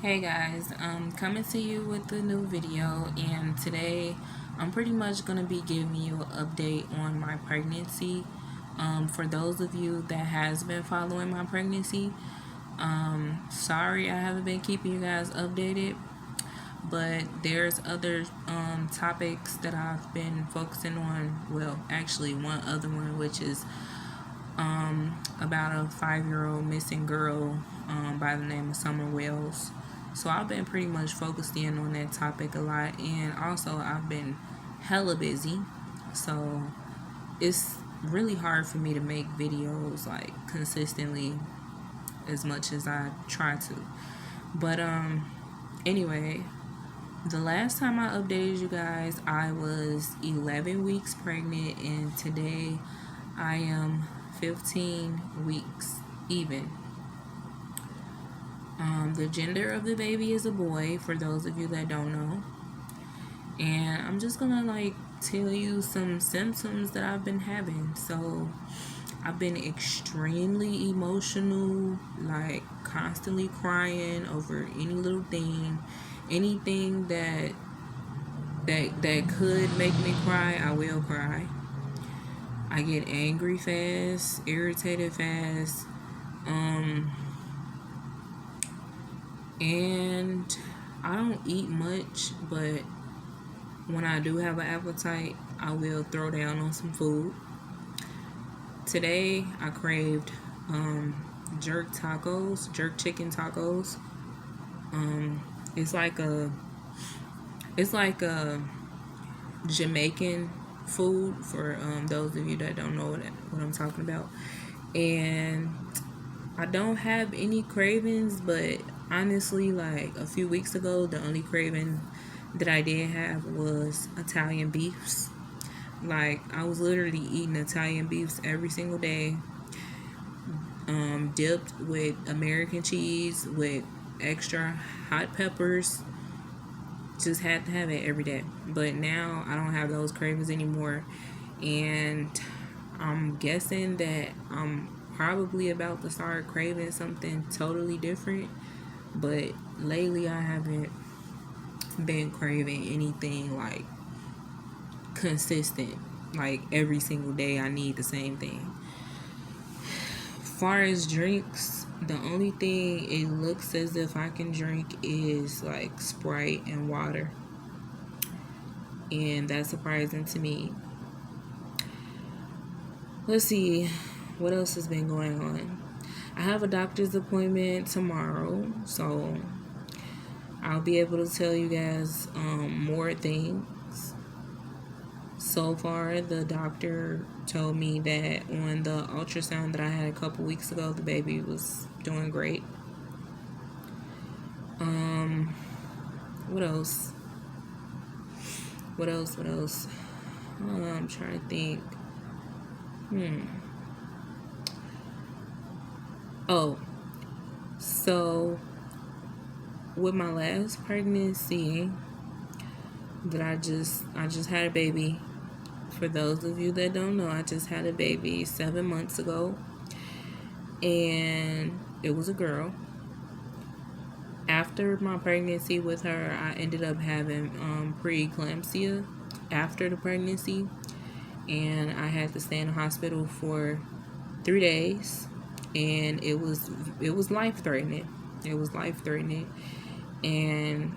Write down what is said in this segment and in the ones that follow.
Hey guys, I'm coming to you with a new video, and today I'm pretty much going to be giving you an update on my pregnancy. For those of you that has been following my pregnancy, sorry I haven't been keeping you guys updated, but there's other topics that I've been focusing on. Well, actually one other one, which is about a 5-year-old missing girl by the name of Summer Wells. So I've been pretty much focused in on that topic a lot, and also I've been hella busy. So it's really hard for me to make videos like consistently as much as I try to. But anyway, the last time I updated you guys, I was 11 weeks pregnant, and today I am 15 weeks even. The gender of the baby is a boy, for those of you that don't know. And I'm just gonna tell you some symptoms that I've been having. So I've been extremely emotional, like constantly crying over any little thing, anything that could make me cry, I will cry. I get angry fast, irritated fast, and I don't eat much, but when I do have an appetite, I will throw down on some food. Today, I craved jerk chicken tacos. It's like a Jamaican food for those of you that don't know what I'm talking about. And I don't have any cravings, but honestly, like a few weeks ago, the only craving that I did have was Italian beefs. Like, I was literally eating Italian beefs every single day, dipped with American cheese with extra hot peppers. Just had to have it every day. But now I don't have those cravings anymore, and I'm guessing that I'm probably about to start craving something totally different. But lately I haven't been craving anything like consistent, like every single day I need the same thing. Far as drinks, the only thing it looks as if I can drink is like Sprite and water, and that's surprising to me. Let's see what else has been going on. I have a doctor's appointment tomorrow, so I'll be able to tell you guys more things. So far, the doctor told me that on the ultrasound that I had a couple weeks ago, the baby was doing great. What else? I'm trying to think. Oh, so with my last pregnancy that I just had a baby. For those of you that don't know, I just had a baby 7 months ago, and it was a girl. After my pregnancy with her, I ended up having preeclampsia after the pregnancy, and I had to stay in the hospital for 3 days, and it was life-threatening. It was life-threatening, and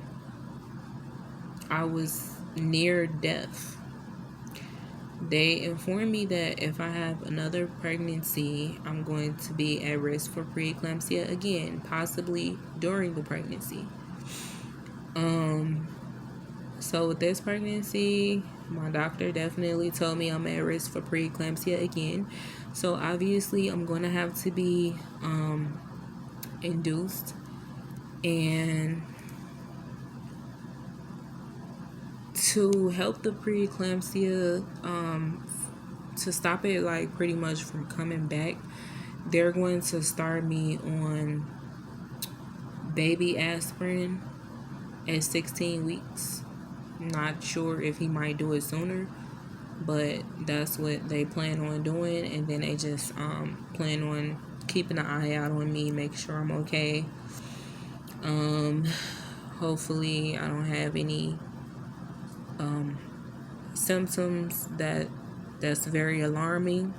I was near death. They informed me that if I have another pregnancy, I'm going to be at risk for preeclampsia again, possibly during the pregnancy. So with this pregnancy, my doctor definitely told me I'm at risk for preeclampsia again. So obviously I'm going to have to be induced, and to help the preeclampsia, to stop it like pretty much from coming back, they're going to start me on baby aspirin at 16 weeks. Not sure if he might do it sooner, but that's what they plan on doing. And then they just plan on keeping an eye out on me, make sure I'm okay. Um, hopefully I don't have any symptoms that's very alarming.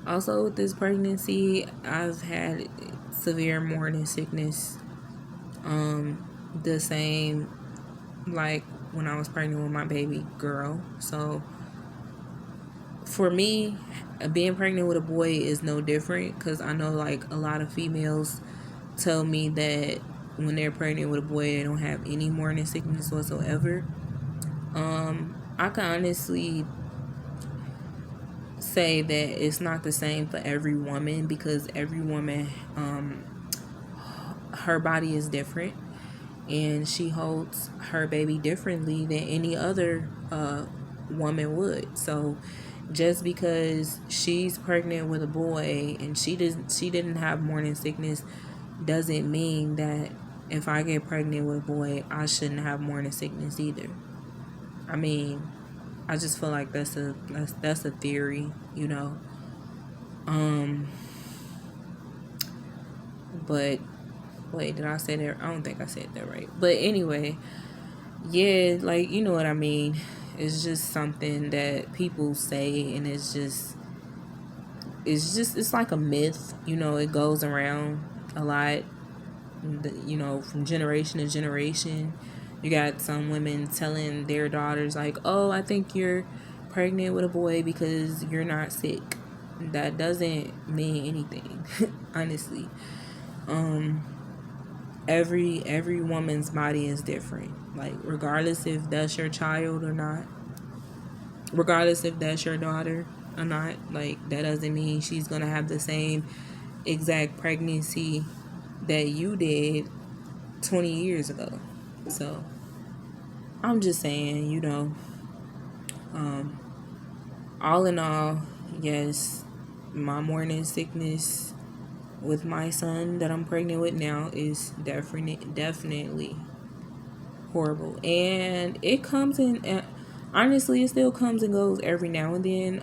Also with this pregnancy, I've had severe morning sickness. The same like when I was pregnant with my baby girl. So for me, being pregnant with a boy is no different, because I know like a lot of females tell me that when they're pregnant with a boy, they don't have any morning sickness whatsoever. I can honestly say that it's not the same for every woman, because every woman, her body is different, and she holds her baby differently than any other woman would. So just because she's pregnant with a boy and she didn't have morning sickness doesn't mean that if I get pregnant with a boy, I shouldn't have morning sickness either. I mean, I just feel like that's a theory, you know. But wait, did I say that? I don't think I said that right. But anyway, yeah, like you know what I mean. It's just something that people say, and it's like a myth, you know. It goes around a lot, you know, from generation to generation. You got some women telling their daughters like, "Oh, I think you're pregnant with a boy because you're not sick." That doesn't mean anything, honestly. Every woman's body is different. Like regardless if that's your child or not, regardless if that's your daughter or not, like that doesn't mean she's gonna have the same exact pregnancy that you did 20 years ago. So I'm just saying, you know, all in all, yes, my morning sickness with my son that I'm pregnant with now is definitely horrible, and it comes in. Honestly, it still comes and goes every now and then.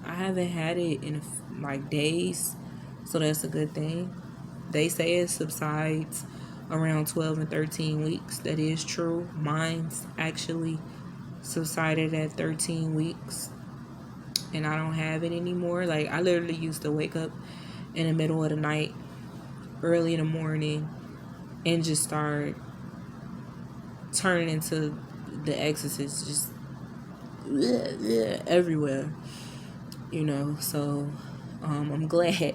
I haven't had it in like days, so that's a good thing. They say it subsides around 12 and 13 weeks. That is true. Mine's actually subsided at 13 weeks, and I don't have it anymore. Like I literally used to wake up in the middle of the night, early in the morning, and just start turning into the Exorcist, just everywhere, you know. So I'm glad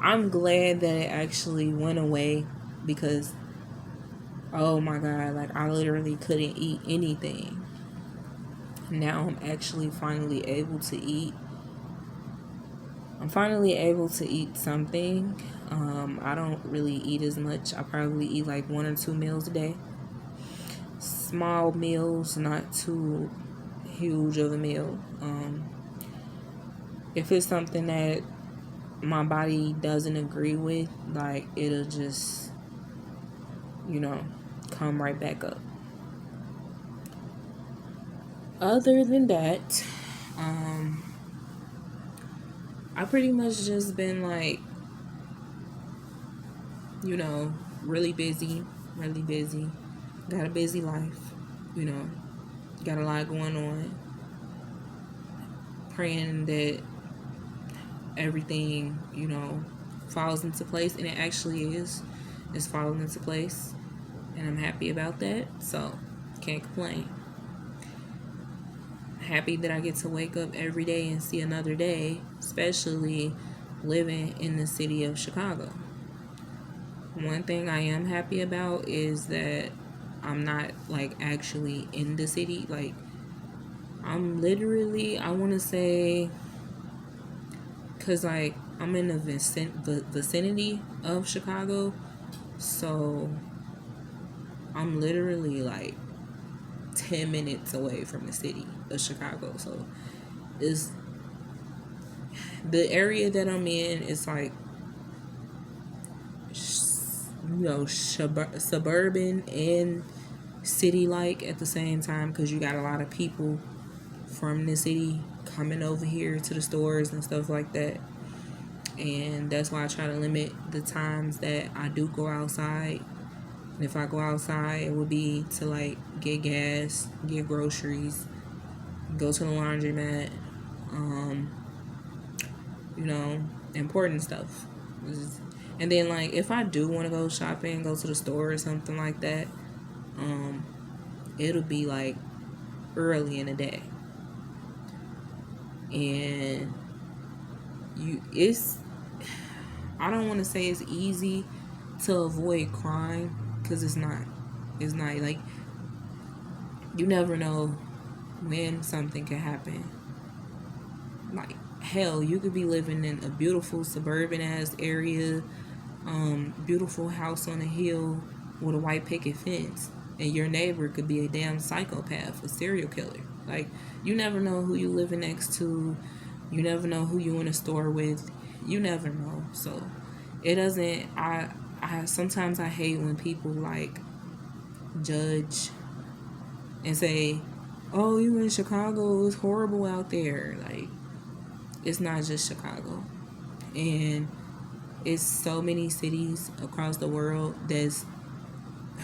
that it actually went away, because oh my god, like I literally couldn't eat anything. Now I'm finally able to eat something. I don't really eat as much. I probably eat like 1 or 2 meals a day, small meals, not too huge of a meal. If it's something that my body doesn't agree with, like it'll just, you know, come right back up. Other than that, I pretty much just been like, you know, really busy, really busy. Got a busy life, you know, got a lot going on. Praying that everything, you know, falls into place, and it actually is. It's falling into place, and I'm happy about that. So, can't complain. Happy that I get to wake up every day and see another day, especially living in the city of Chicago. One thing I am happy about is that I'm not like actually in the city. Like, I'm literally, I want to say, because like I'm in the vicinity of Chicago, so I'm literally like 10 minutes away from the city of Chicago. So is the area that I'm in is like, you know, suburban and city like at the same time, because you got a lot of people from the city coming over here to the stores and stuff like that. And that's why I try to limit the times that I do go outside. And if I go outside, it would be to like get gas, get groceries, go to the laundromat, um, you know, important stuff. And then like if I do want to go shopping, go to the store or something like that, um, it'll be like early in the day. And it's I don't want to say it's easy to avoid crime, because it's not like you never know when something can happen. Like hell, you could be living in a beautiful suburban ass area, beautiful house on a hill with a white picket fence, and your neighbor could be a damn psychopath, a serial killer. Like, you never know who you living next to. You never know who you in a store with. You never know. So it doesn't. I sometimes I hate when people like judge and say, "Oh, you in Chicago? It's horrible out there." Like, it's not just Chicago, and it's so many cities across the world that's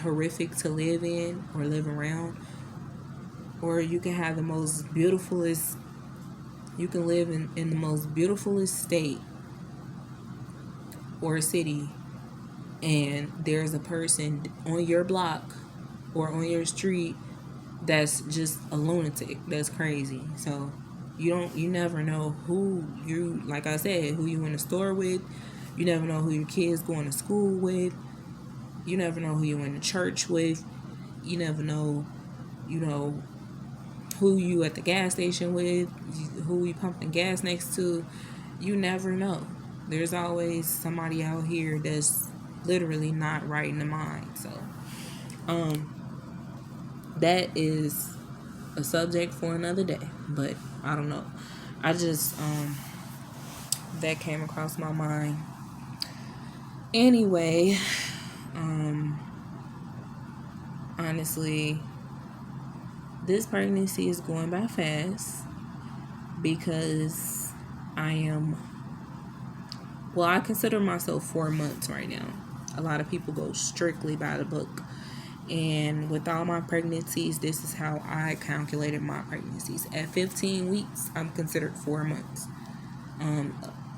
horrific to live in or live around. Or you can have the most beautifulest, you can live in the most beautifulest state or city, and there's a person on your block or on your street that's just a lunatic, that's crazy. So you never know who you, like I said, who you in the store with. You never know who your kids going to school with. You never know who you in the church with. You never know, who you at the gas station with, who you pumping gas next to. You never know. There's always somebody out here that's literally not right in the mind. So, that is a subject for another day. But I don't know. I just that came across my mind. Anyway, honestly, this pregnancy is going by fast because I consider myself 4 months right now. A lot of people go strictly by the book. And with all my pregnancies, this is how I calculated my pregnancies. At 15 weeks, I'm considered 4 months.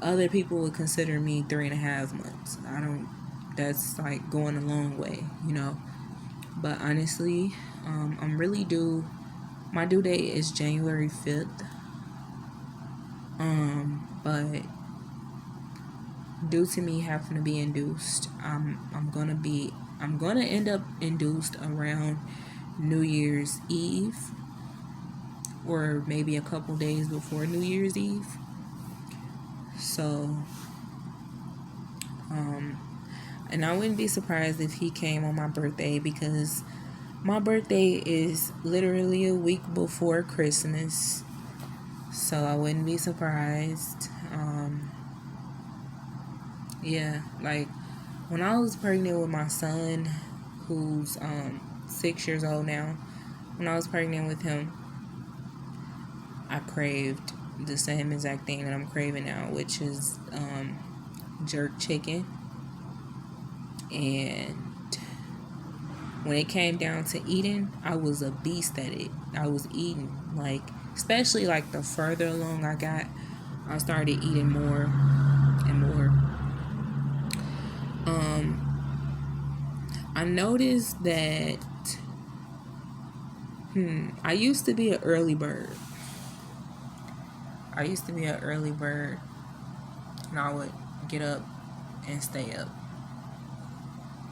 Other people would consider me 3.5 months. That's like going a long way, But honestly, I'm really due. My due date is January 5th. But due to me having to be induced, I'm gonna end up induced around New Year's Eve, or maybe a couple days before New Year's Eve. So, and I wouldn't be surprised if he came on my birthday, because my birthday is literally a week before Christmas. So I wouldn't be surprised. Yeah, like when I was pregnant with my son, who's 6 years old now, when I was pregnant with him, I craved the same exact thing that I'm craving now, which is jerk chicken. And when it came down to eating, I was a beast at it. I was eating, like, especially like the further along I got, I started eating more and more. I noticed that I used to be an early bird. And I would get up and stay up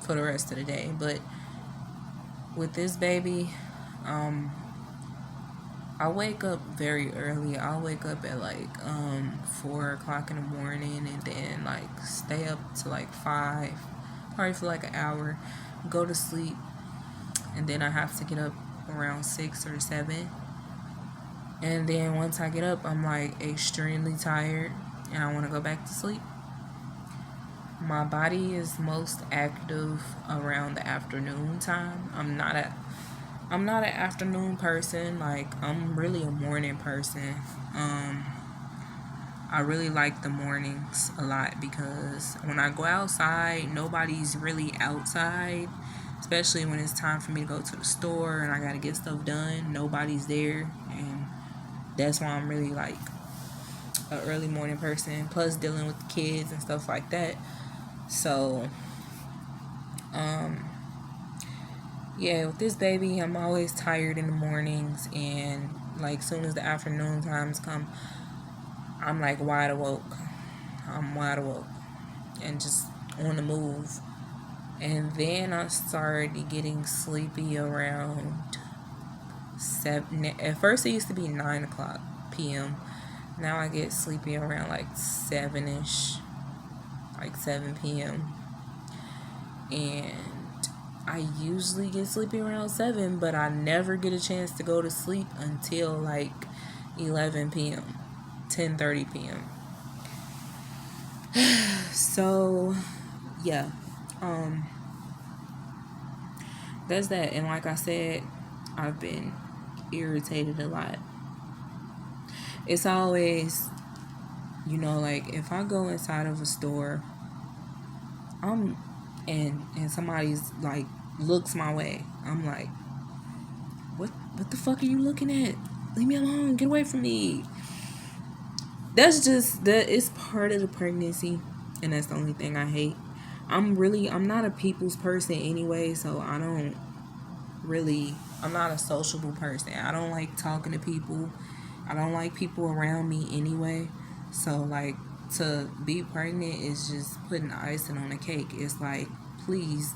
for the rest of the day. But with this baby, I wake up very early. I'll wake up at like 4 o'clock in the morning, and then like stay up to like 5, probably for like an hour, go to sleep, and then I have to get up around 6 or 7. And then once I get up, I'm like extremely tired and I want to go back to sleep. My body is most active around the afternoon time. I'm not an afternoon person. Like, I'm really a morning person. I really like the mornings a lot because when I go outside, nobody's really outside, especially when it's time for me to go to the store and I got to get stuff done. Nobody's there, and that's why I'm really like an early morning person, plus dealing with the kids and stuff like that. So, um, yeah, with this baby, I'm always tired in the mornings, and like soon as the afternoon times come, I'm like wide awoke. I'm wide awoke and just on the move. And then I started getting sleepy around 7. At first, it used to be 9 o'clock p.m. Now I get sleepy around like 7 ish, like 7 p.m. And I usually get sleepy around 7, but I never get a chance to go to sleep until like 11 p.m., 10:30 p.m. So, yeah. Um, that's that. And like I said, I've been irritated a lot. It's always, like if I go inside of a store, I'm and somebody's like looks my way. I'm like, what the fuck are you looking at? Leave me alone. Get away from me. That's just that it's part of the pregnancy, and that's the only thing I hate. I'm not a people's person anyway, so I'm not a sociable person. I don't like talking to people. I don't like people around me anyway. So like to be pregnant is just putting icing on a cake. It's like, please,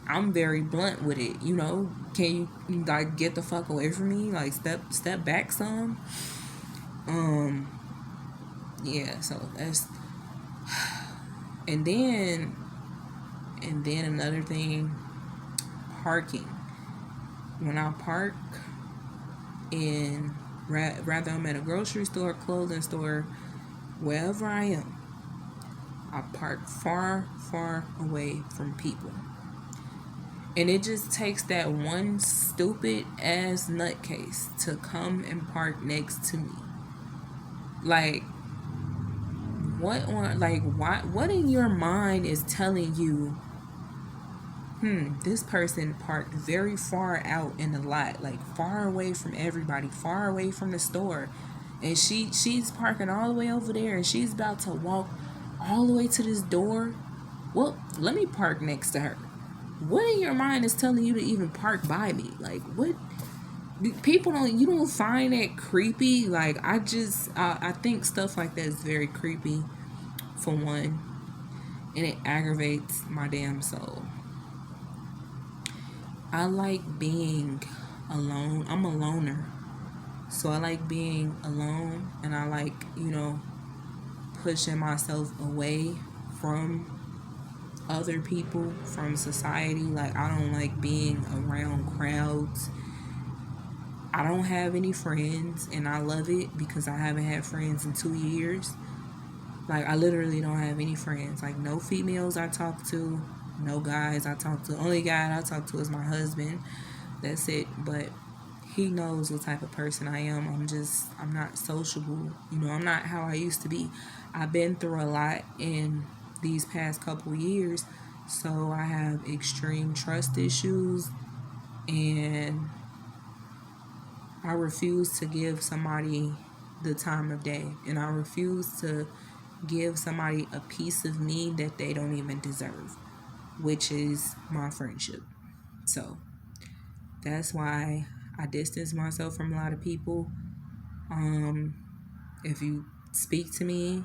I'm very blunt with it. Can you like get the fuck away from me? Like step back some. Um, yeah. So that's and then another thing, parking. When I park in rather I'm at a grocery store, clothing store, wherever I am, I park far, far away from people. And it just takes that one stupid ass nutcase to come and park next to me. Like, what in your mind is telling you, this person parked very far out in the lot, like far away from everybody, far away from the store. And she's parking all the way over there and she's about to walk all the way to this door. Well, let me park next to her. What in your mind is telling you to even park by me? Like, what? You don't find that creepy? Like, I think stuff like that is very creepy, for one, and it aggravates my damn soul. I like being alone. I'm a loner. So I like being alone, and I like, pushing myself away from other people, from society. Like, I don't like being around crowds. I don't have any friends, and I love it because I haven't had friends in 2 years. Like, I literally don't have any friends. Like, no females I talk to, no guys I talk to. The only guy I talk to is my husband. That's it. But he knows what type of person I am. I'm not sociable. I'm not how I used to be. I've been through a lot in these past couple years. So I have extreme trust issues, and I refuse to give somebody the time of day. And I refuse to give somebody a piece of me that they don't even deserve, which is my friendship. So that's why I distance myself from a lot of people. If you speak to me,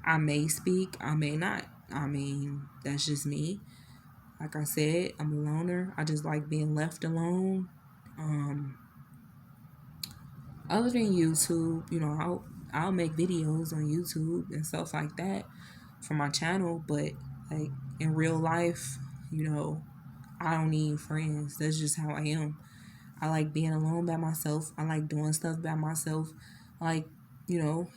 I may speak, I may not. I mean, that's just me. Like I said, I'm a loner. I just like being left alone. Um, Other than YouTube, I'll make videos on YouTube and stuff like that for my channel, but like in real life, you know, I don't need friends. That's just how I am. I like being alone by myself. I like doing stuff by myself. I like, you know,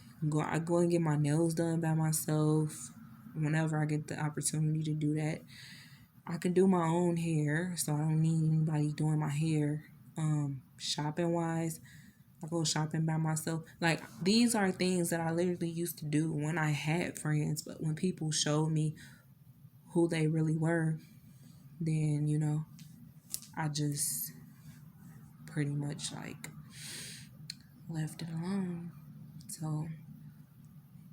I go and get my nails done by myself whenever I get the opportunity to do that. I can do my own hair, so I don't need anybody doing my hair. Shopping wise, I go shopping by myself. Like, these are things that I literally used to do when I had friends, but when people showed me who they really were, then, I just pretty much like left it alone. So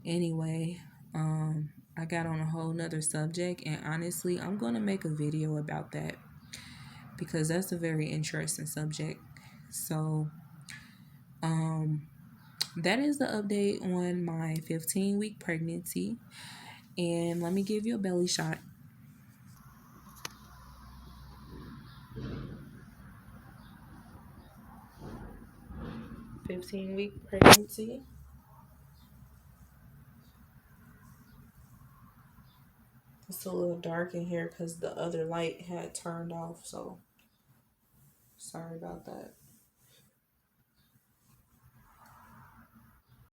anyway, I got on a whole nother subject, and honestly, I'm gonna make a video about that because that's a very interesting subject. So that is the update on my 15-week pregnancy. And let me give you a belly shot. 15-week pregnancy. It's a little dark in here because the other light had turned off, so sorry about that.